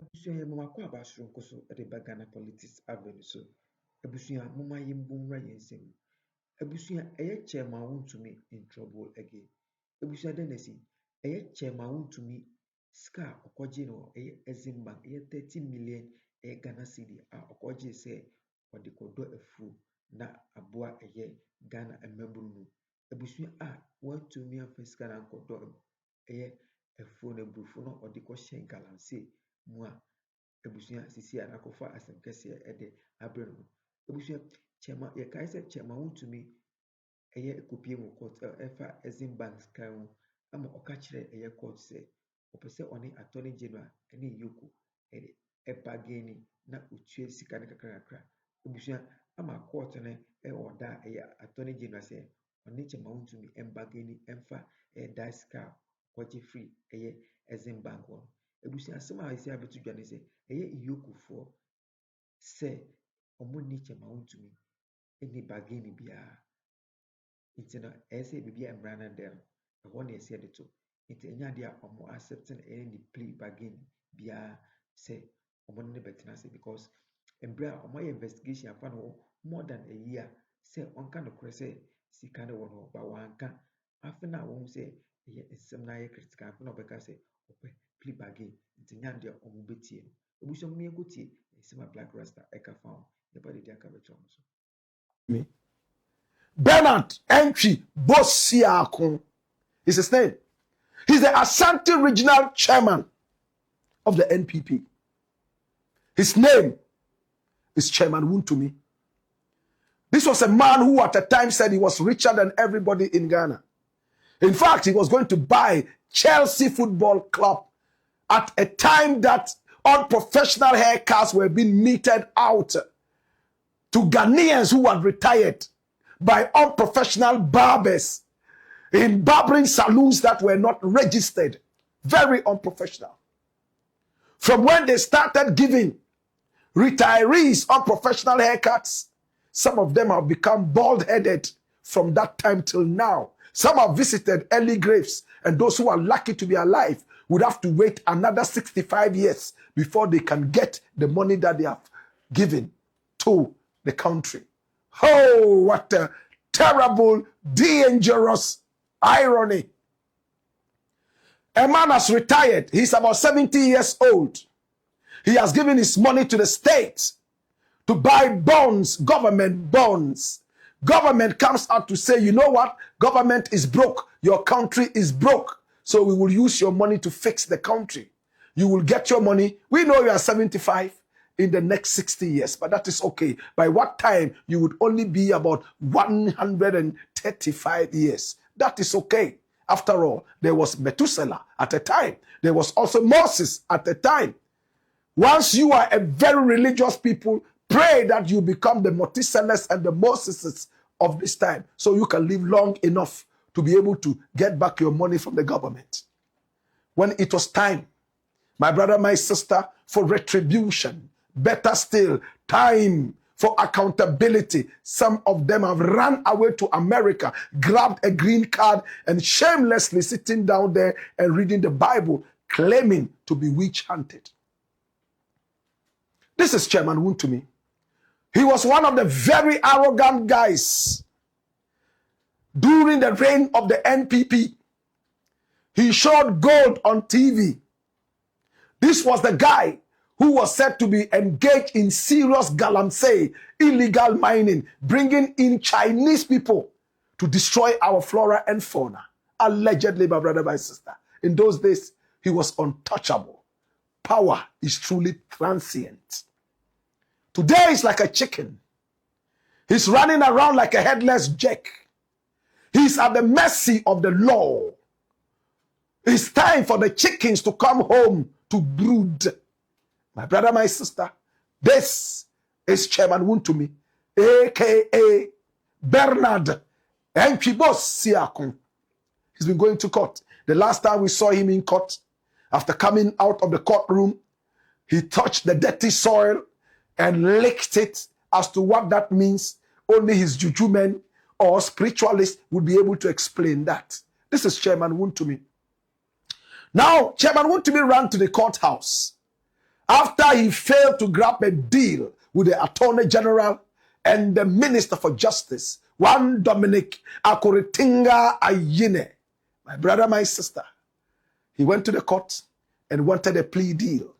Abusua mama kwa abasoro nkoso de Bagain politics avenue so. Abusua mama yimbumra yensem. Abusua chairman Wontumi in trouble again. Abusua denesi chairman Wontumi ska okoje no Exim bank 30 million Ghana cedi a okoje se ode kodo afu na aboa Ghana emabunu. Abusua Wontumi afiska na kodo afu na bufu no ode ko hyen galamse mu a abusua sisi anakofa asem kese de abreno. Abusua chairman kai se chairman Wontumi kopie mu court efa Exim bank kan ama okakire court se opese oni attorney general ene EOCO Bagain na otue sika ne kakra. Abusua ama court ne order attorney general se oni chairman Wontumi Bagain emfa da sika kwaje free Exim bank one. Abusua asem a isi abetu dwane se EOCO for se omo ni chairman Wontumi ene Bagain bia. It's an essay be a brand and there. A 1 year said it too. It's a idea of more accepting any plea Bagain bia say on the better because and bra on my investigation upon more than a year say one kind of crazy see kind of one but one can after now won't say some na critical no because say plea Bagain it's a idea of mobiti. We shall me a good tea a black rasta eka found the body dia me. Bernard Entry Bossiakon is his name. He's the Ashanti Regional Chairman of the NPP. His name is Chairman Wontumi. This was a man who at the time said he was richer than everybody in Ghana. In fact, he was going to buy Chelsea Football Club at a time that unprofessional haircuts were being meted out to Ghanaians who had retired by unprofessional barbers in barbering saloons that were not registered. Very unprofessional. From when they started giving retirees unprofessional haircuts, some of them have become bald-headed from that time till now. Some have visited early graves, and those who are lucky to be alive would have to wait another 65 years before they can get the money that they have given to the country. Oh, what a terrible, dangerous irony. A man has retired. He's about 70 years old. He has given his money to the state to buy bonds, government bonds. Government comes out to say, you know what? Government is broke. Your country is broke. So we will use your money to fix the country. You will get your money. We know you are 75 in the next 60 years, but that is okay. By what time you would only be about 135 years. That is okay. After all, there was Methuselah at a time. There was also Moses at a time. Once you are a very religious people, pray that you become the Methuselahs and the Moseses of this time so you can live long enough to be able to get back your money from the government. When it was time, my brother, my sister, for retribution, better still, time for accountability. Some of them have run away to America, grabbed a green card, and shamelessly sitting down there and reading the Bible, claiming to be witch hunted. This is Chairman Wontumi. He was one of the very arrogant guys during the reign of the NPP. He showed gold on TV. This was the guy who was said to be engaged in serious galamsey, illegal mining, bringing in Chinese people to destroy our flora and fauna. Allegedly, my brother, my sister. In those days, he was untouchable. Power is truly transient. Today is like a chicken. He's running around like a headless jack. He's at the mercy of the law. It's time for the chickens to come home to brood. My brother, my sister, this is Chairman Wontumi, a.k.a. Bernard Bossiakon. He's been going to court. The last time we saw him in court, after coming out of the courtroom, he touched the dirty soil and licked it. As to what that means, only his juju men or spiritualists would be able to explain that. This is Chairman Wontumi. Now, Chairman Wontumi ran to the courthouse after he failed to grab a deal with the Attorney General and the Minister for Justice, one Dominic Akuritinga Ayine, my brother, my sister, he went to the court and wanted a plea deal.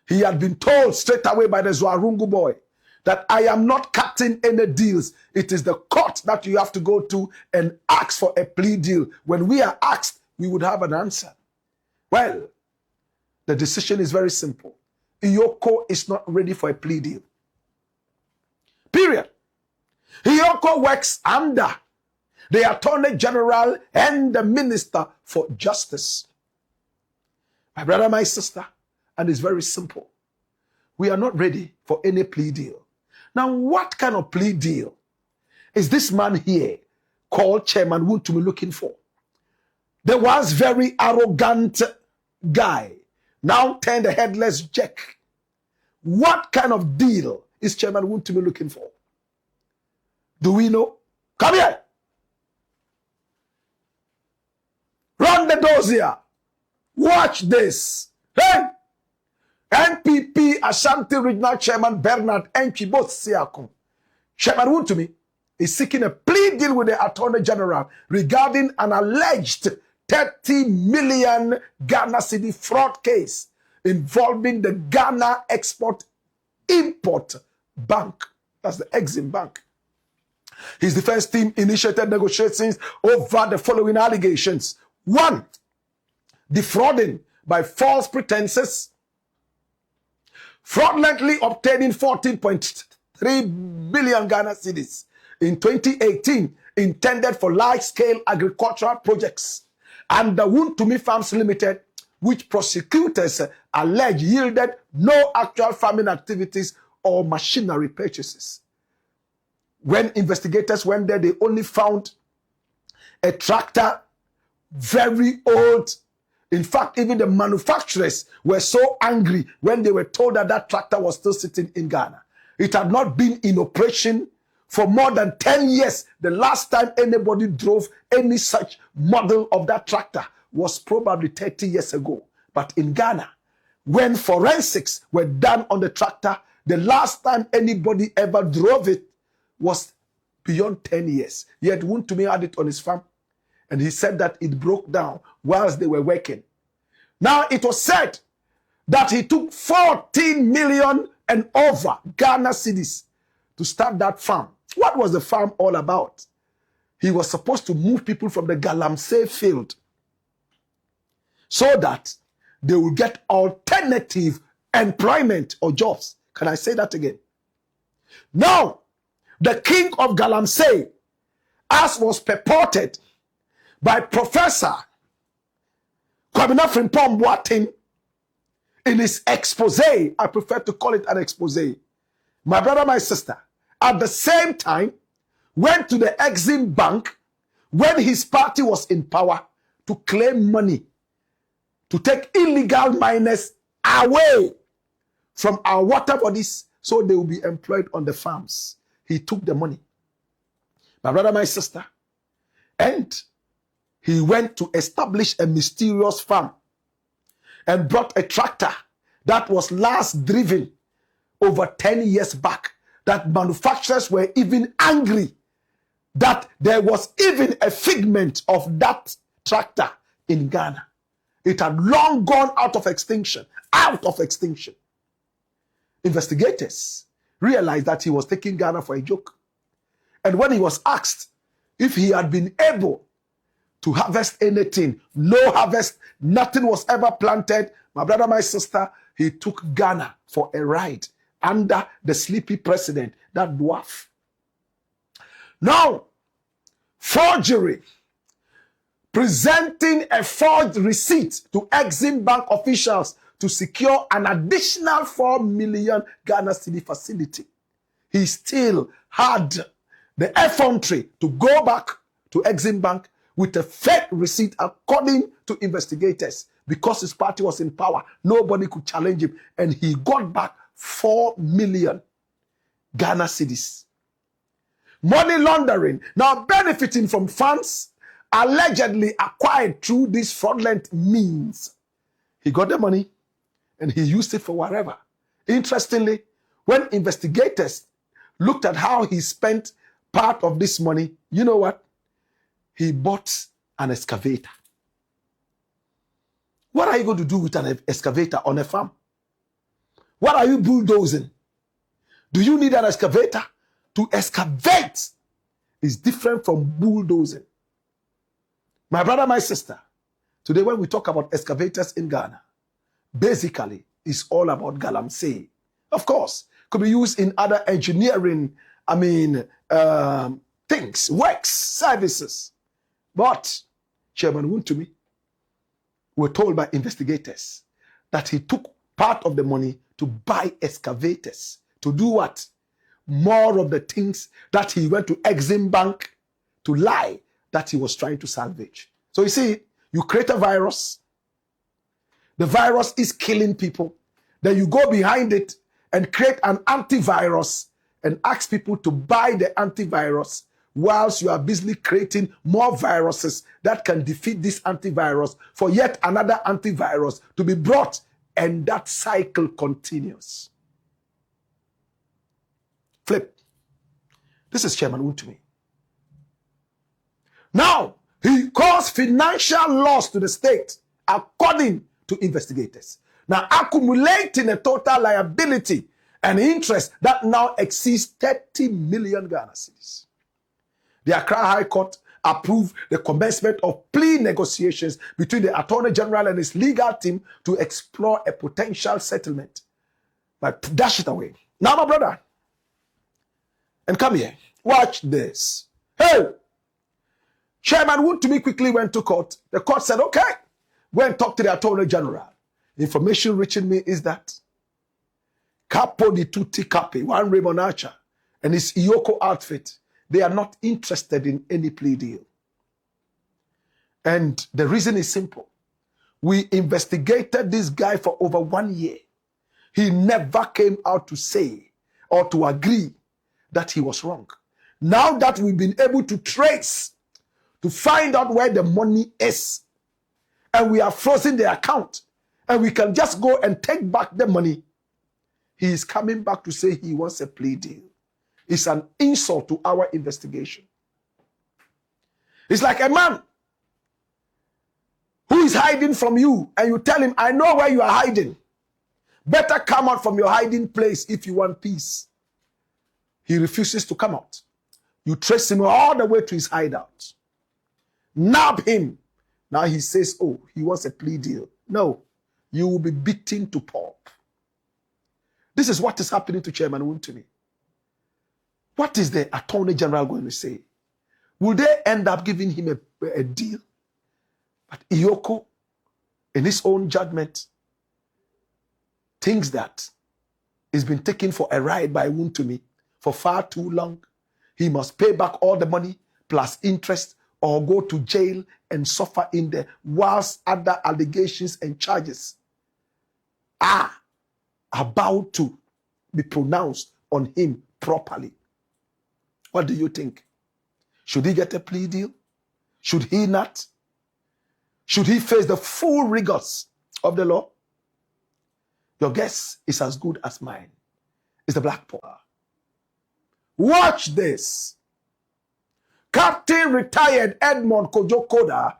He had been told straight away by the Zwarungu boy that I am not cutting any deals. It is the court that you have to go to and ask for a plea deal. When we are asked, we would have an answer. Well, the decision is very simple. EOCO is not ready for a plea deal. Period. EOCO works under the Attorney General and the Minister for Justice. My brother, my sister, and it's very simple. We are not ready for any plea deal. Now, what kind of plea deal is this man here called Chairman Wontumi looking for? The once very arrogant guy now turned a headless jack. What kind of deal is Chairman Wontumi looking for? Do we know? Come here. Run the doors here. Watch this. Hey! NPP Ashanti Regional Chairman Bernard Enchibo Siakon. Chairman Wontumi is seeking a plea deal with the Attorney General regarding an alleged 30 million Ghana cedi fraud case involving the Ghana Export-Import Bank. That's the Exim Bank. His defense team initiated negotiations over the following allegations. 1. Defrauding by false pretenses. Fraudulently obtaining 14.3 billion Ghana cedis in 2018 intended for large-scale agricultural projects. And the Wontumi Farms Limited, which prosecutors allege yielded no actual farming activities or machinery purchases. When investigators went there, they only found a tractor, very old. In fact, even the manufacturers were so angry when they were told that that tractor was still sitting in Ghana. It had not been in operation for more than 10 years. The last time anybody drove any such model of that tractor was probably 30 years ago. But in Ghana, when forensics were done on the tractor, the last time anybody ever drove it was beyond 10 years. Yet Wontumi had it on his farm. And he said that it broke down whilst they were working. Now it was said that he took 14 million and over Ghana cedis to start that farm. What was the farm all about? He was supposed to move people from the Galamsey field so that they will get alternative employment or jobs. Can I say that again? Now, the king of Galamsey, as was purported by Professor Kwabena Frimpong Boateng in his expose, I prefer to call it an expose. My brother, my sister, at the same time, went to the Exim Bank when his party was in power to claim money, to take illegal miners away from our water bodies so they will be employed on the farms. He took the money. My brother, my sister, and he went to establish a mysterious farm and brought a tractor that was last driven over 10 years back, that manufacturers were even angry that there was even a figment of that tractor in Ghana. It had long gone out of extinction. Investigators realized that he was taking Ghana for a joke. And when he was asked if he had been able to harvest anything, no harvest, nothing was ever planted, my brother, my sister, he took Ghana for a ride under the sleepy president, that dwarf. Now, forgery, presenting a forged receipt to Exim Bank officials to secure an additional 4 million Ghana cedi facility. He still had the effrontery to go back to Exim Bank with a fake receipt according to investigators. Because his party was in power, nobody could challenge him. And he got back 4 million Ghana cedis. Money laundering, now benefiting from funds allegedly acquired through these fraudulent means. He got the money and he used it for whatever. Interestingly, when investigators looked at how he spent part of this money, you know what? He bought an excavator. What are you going to do with an excavator on a farm? What are you bulldozing? Do you need an excavator? To excavate is different from bulldozing. My brother, my sister, today when we talk about excavators in Ghana, basically it's all about galamsey. Of course, could be used in other engineering, things, works, services. But Chairman Wontumi, were told by investigators that he took part of the money to buy excavators. To do what? More of the things that he went to Exim Bank to lie that he was trying to salvage. So you see, you create a virus. The virus is killing people. Then you go behind it and create an antivirus and ask people to buy the antivirus whilst you are busily creating more viruses that can defeat this antivirus for yet another antivirus to be brought, and that cycle continues. Flip. This is Chairman Wontumi. Now, he caused financial loss to the state, according to investigators. Now, accumulating a total liability and interest that now exceeds 30 million Ghana cedis. The Accra High Court approved the commencement of plea negotiations between the Attorney General and his legal team to explore a potential settlement. But dash it away. Now, my brother, and come here, watch this. Hey! Chairman Wontumi quickly went to court. The court said, okay, go and talk to the Attorney General. Information reaching me is that Capo di Tutti Capi, one Raymond Archer, and his EOCO outfit, they are not interested in any plea deal. And the reason is simple. We investigated this guy for over 1 year. He never came out to say or to agree that he was wrong. Now that we've been able to trace, to find out where the money is, and we are frozen the account, and we can just go and take back the money, he is coming back to say he wants a plea deal. It's an insult to our investigation. It's like a man who is hiding from you, and you tell him, I know where you are hiding. Better come out from your hiding place if you want peace. He refuses to come out. You trace him all the way to his hideout. Nab him. Now he says, oh, he wants a plea deal. No, you will be beaten to pulp. This is what is happening to Chairman Wontumi. What is the Attorney General going to say? Will they end up giving him a deal? But EOCO, in his own judgment, thinks that he's been taken for a ride by Wontumi for far too long. He must pay back all the money plus interest or go to jail and suffer in there whilst other allegations and charges are about to be pronounced on him properly. What do you think? Should he get a plea deal? Should he not? Should he face the full rigors of the law? Your guess is as good as mine. It's the Black Power. Watch this. Captain retired Edmond Kojo Koda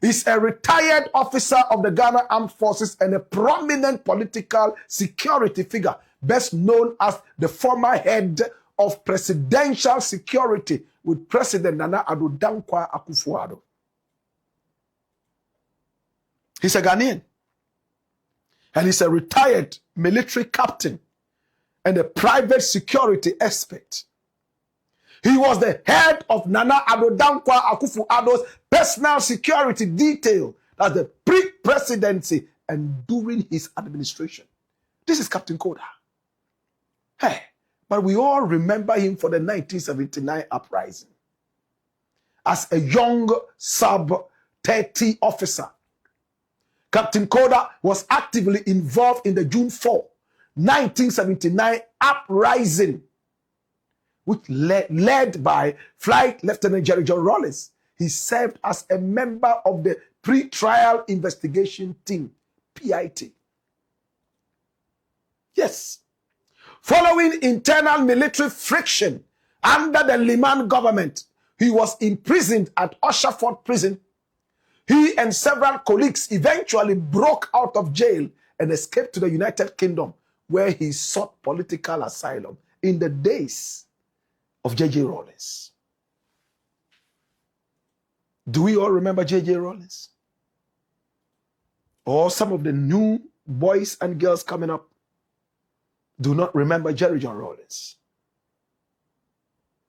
is a retired officer of the Ghana Armed Forces and a prominent political security figure, best known as the former head of presidential security with President Nana Addo Dankwa Akufo-Addo. He's a Ghanaian. And he's a retired military captain and a private security expert. He was the head of Nana Addo Dankwa Akufo-Addo's personal security detail as the pre-presidency and during his administration. This is Captain Koda. Hey, but we all remember him for the 1979 uprising. As a young sub-30 officer, Captain Koda was actively involved in the June 4, 1979 uprising, which led by Flight Lieutenant Jerry John Rawlings. He served as a member of the Pre-Trial Investigation Team, PIT. Yes. Following internal military friction under the Liman government, he was imprisoned at Usherford prison. He and several colleagues eventually broke out of jail and escaped to the United Kingdom, where he sought political asylum in the days of J.J. Rawlings. Do we all remember J.J. Rawlings? Or some of the new boys and girls coming up do not remember Jerry John Rawlings?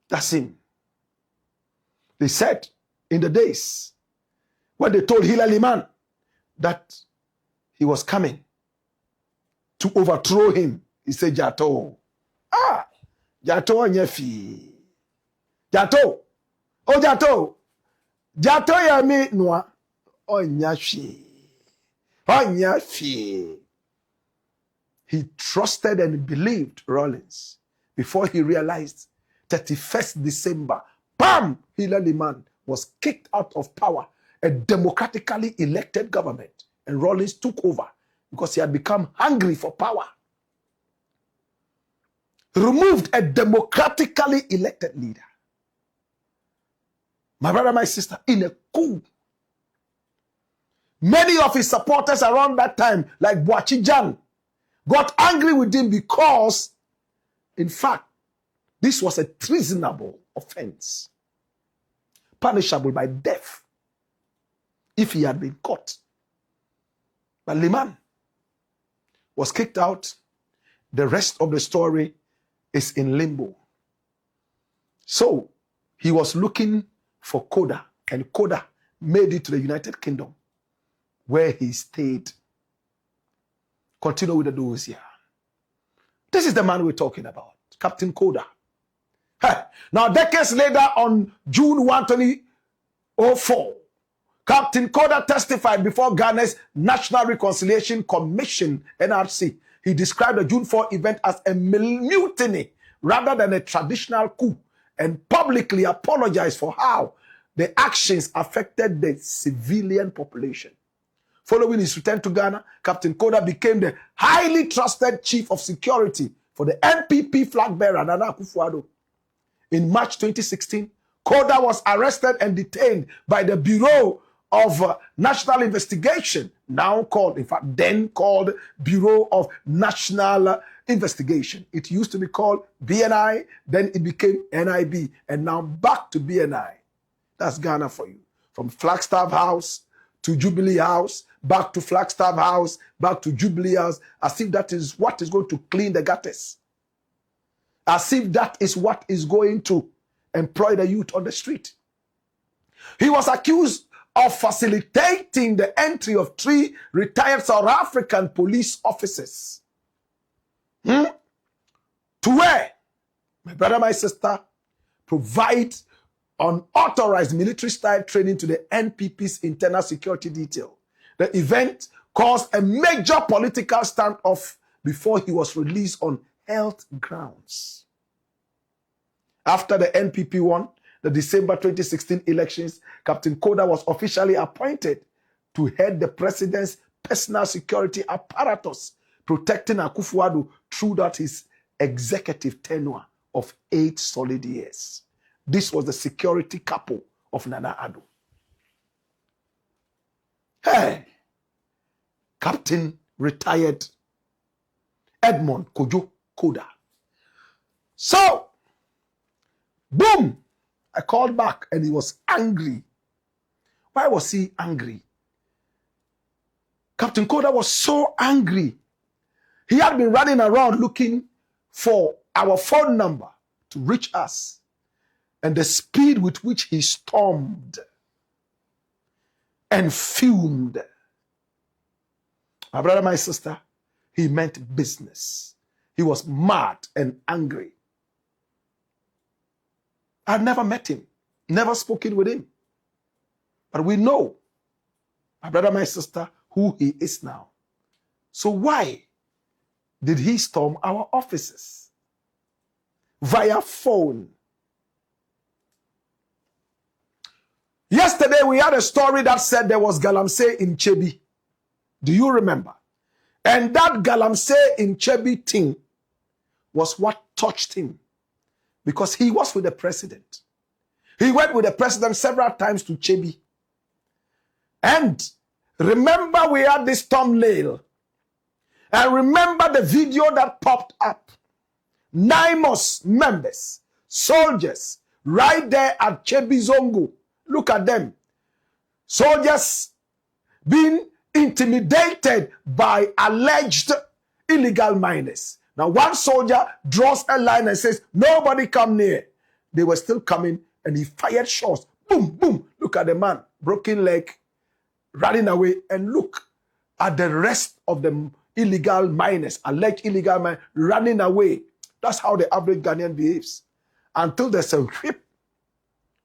That's him. They said in the days when they told Hilary Man that he was coming to overthrow him, he said, Jato. Jato nyefi. Jato. Oh, Jato. Jato yami noa. Oh, nyafi. Oh, nyafi. He trusted and believed Rawlings before he realized 31st December, bam, Hilary Man was kicked out of power, a democratically elected government, and Rawlings took over because he had become hungry for power. Removed a democratically elected leader. My brother, my sister, in a coup. Many of his supporters around that time, like Boachi Jan, got angry with him because, in fact, this was a treasonable offense, punishable by death if he had been caught. But Liman was kicked out. The rest of the story is in limbo. So he was looking for Koda, and Koda made it to the United Kingdom, where he stayed. Continue with the doors here. This is the man we're talking about, Captain Koda. Now, decades later, on June 1, 2004, Captain Koda testified before Ghana's National Reconciliation Commission, NRC. He described the June 4 event as a mutiny rather than a traditional coup, and publicly apologized for how the actions affected the civilian population. Following his return to Ghana, Captain Koda became the highly trusted chief of security for the NPP flag bearer, Nana Akufo-Addo. In March 2016, Koda was arrested and detained by the Bureau of National Investigation, now called, in fact, then called Bureau of National Investigation. It used to be called BNI, then it became NIB, and now back to BNI. That's Ghana for you. From Flagstaff House to Jubilee House, back to Flagstaff House, back to Jubilee House, as if that is what is going to clean the gutters. As if that is what is going to employ the youth on the street. He was accused of facilitating the entry of 3 retired South African police officers. To where, my brother, my sister, provide unauthorized military-style training to the NPP's internal security detail. The event caused a major political standoff before he was released on health grounds. After the NPP won the December 2016 elections, Captain Koda was officially appointed to head the president's personal security apparatus, protecting Akufo-Addo throughout his executive tenure of 8 solid years. This was the security capo of Nana Addo. Hey, Captain retired Edmond Kojo Koda. So, boom, I called back and he was angry. Why was he angry? Captain Koda was so angry. He had been running around looking for our phone number to reach us, and the speed with which he stormed and fumed. My brother, my sister, he meant business. He was mad and angry. I'd never met him, never spoken with him. But we know, my brother, my sister, who he is now. So why did he storm our offices? Via phone. Yesterday we had a story that said there was galamsey in Chebi. Do you remember? And that galamsey in Chebi thing was what touched him, because he was with the president. He went with the president several times to Chebi. And remember, we had this thumbnail. And remember the video that popped up. NIMOS members, soldiers, right there at Chebi Zongo. Look at them. Soldiers being intimidated by alleged illegal miners. Now, one soldier draws a line and says, nobody come near. They were still coming, and he fired shots. Boom, boom. Look at the man, broken leg, running away. And look at the rest of the illegal miners, alleged illegal miners, running away. That's how the average Ghanaian behaves. Until there's a whip,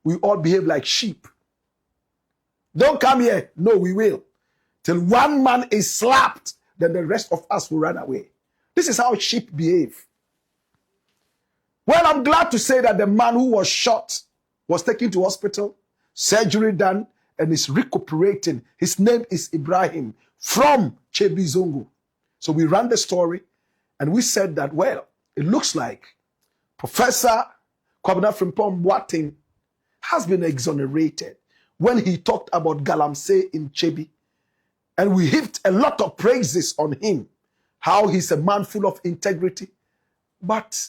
we all behave like sheep. Don't come here. No, we will. Till one man is slapped, then the rest of us will run away. This is how sheep behave. Well, I'm glad to say that the man who was shot was taken to hospital, surgery done, and is recuperating. His name is Ibrahim from Chebi Zongo. So we ran the story, and we said that, well, it looks like Professor Kwabena Frimpong Boateng has been exonerated when he talked about galamsey in Chebi. And we heaped a lot of praises on him, how he's a man full of integrity. But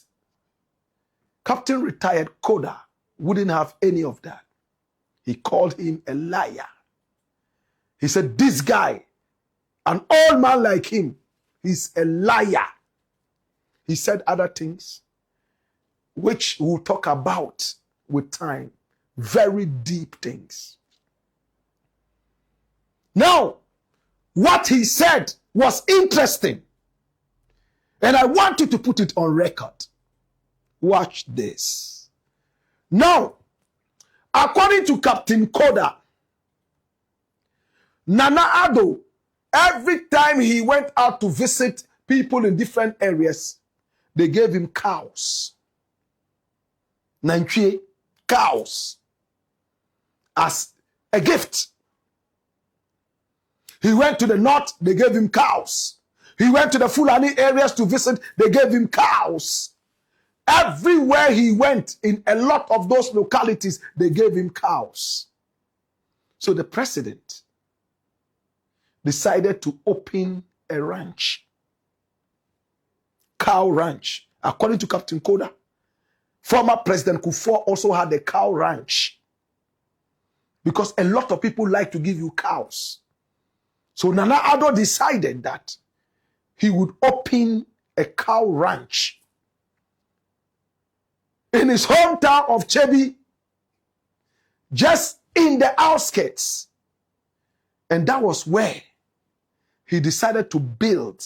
Captain Retired Koda wouldn't have any of that. He called him a liar. He said, this guy, an old man like him, he's a liar. He said other things, which we'll talk about with time. Very deep things. Now, what he said was interesting. And I want you to put it on record. Watch this. Now, according to Captain Koda, Nana Addo, every time he went out to visit people in different areas, they gave him cows. Nanchie, cows. As a gift. He went to the north, they gave him cows. He went to the Fulani areas to visit, they gave him cows. Everywhere he went, in a lot of those localities, they gave him cows. So the president decided to open a ranch. Cow ranch. According to Captain Koda, former President Kufuor also had a cow ranch. Because a lot of people like to give you cows. So Nana Addo decided that he would open a cow ranch in his hometown of Chebi, just in the outskirts. And that was where he decided to build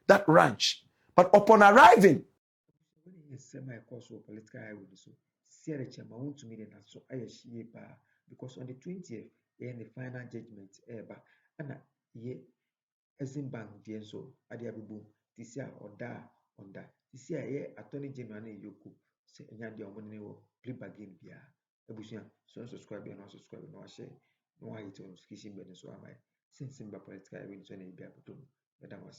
that ranch. But upon arriving, because on the 20th, the final judgment, Exim Bank Dienso, Adiabubu, Tisia or Da on that. Tisia, Attorney General EOCO, say, Yandia Money, Bagain Bia, Ebusia, so subscribe and not subscribe, no share, no hate on Skishing Beneso, since Simba Political, I will turn a beer to Madame.